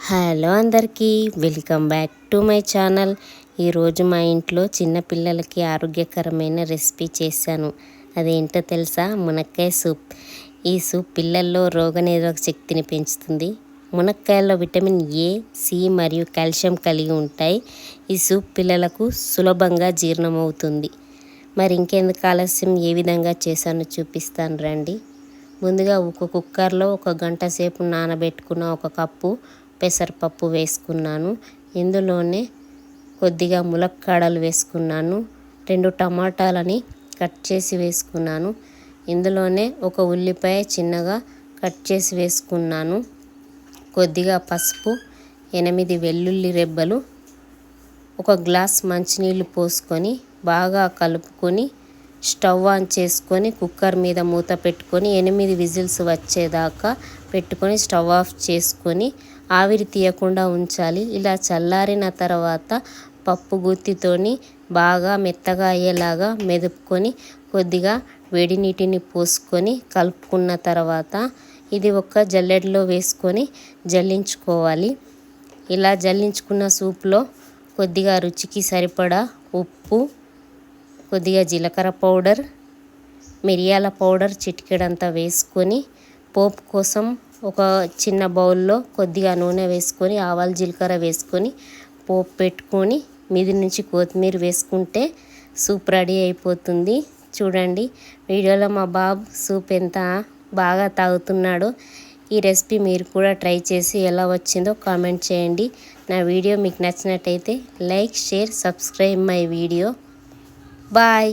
Hello అందరికీ welcome back to my channel. ఈరోజు మా ఇంట్లో చిన్న పిల్లలకి ఆరోగ్యకరమైన రెసిపీ చేశాను. అదేంటో తెలుసా? మునక్కాయ సూప్. ఈ సూప్ పిల్లల్లో రోగనిరోధక శక్తిని పెంచుతుంది. మునక్కాయల్లో విటమిన్ ఏ, సి మరియు కాల్షియం కలిగి ఉంటాయి. ఈ సూప్ పిల్లలకు సులభంగా జీర్ణమవుతుంది. మరి ఇంకెందుకు ఆలస్యం, ఏ విధంగా చేశానో చూపిస్తాను రండి. ముందుగా ఒక కుక్కర్లో 1 గంట సేపు నానబెట్టుకున్న 1 కప్పు పెసరపప్పు వేసుకున్నాను. ఇందులోనే కొద్దిగా ములక్కాడలు వేసుకున్నాను. 2 టమాటాలని కట్ చేసి వేసుకున్నాను. ఇందులోనే 1 ఉల్లిపాయ చిన్నగా కట్ చేసి వేసుకున్నాను. కొద్దిగా పసుపు, 8 వెల్లుల్లి రెబ్బలు, 1 గ్లాస్ మంచినీళ్ళు పోసుకొని బాగా కలుపుకొని స్టవ్ ఆన్ చేసుకొని కుక్కర్ మీద మూత పెట్టుకొని 8 విజిల్స్ వచ్చేదాకా పెట్టుకొని స్టవ్ ఆఫ్ చేసుకొని ఆవిరి తీయకుండా ఉంచాలి. ఇలా చల్లారిన తర్వాత పప్పు గుత్తితోని బాగా మెత్తగా అయ్యేలాగా మెదుపుకొని కొద్దిగా వేడి నీటిని పోసుకొని కలుపుకున్న తర్వాత ఇది ఒక జల్లెడలో వేసుకొని జల్లించుకోవాలి. ఇలా జల్లించుకున్న సూప్లో కొద్దిగా రుచికి సరిపడా ఉప్పు, కొద్దిగా జీలకర్ర పౌడర్, మిరియాల పౌడర్ చిటికెడంతా వేసుకొని పోపు కోసం ఒక చిన్న బౌల్లో కొద్దిగా నూనె వేసుకొని ఆవాలు జీలకర్ర వేసుకొని పోపు పెట్టుకొని మీది నుంచి కొత్తిమీర వేసుకుంటే సూప్ రెడీ అయిపోతుంది. చూడండి వీడియోలో మా బాబు సూప్ ఎంత బాగా తాగుతున్నాడో. ఈ రెసిపీ మీరు కూడా ట్రై చేసి ఎలా వచ్చిందో కామెంట్ చేయండి. నా వీడియో మీకు నచ్చినట్టయితే like, share, subscribe my video. Bye.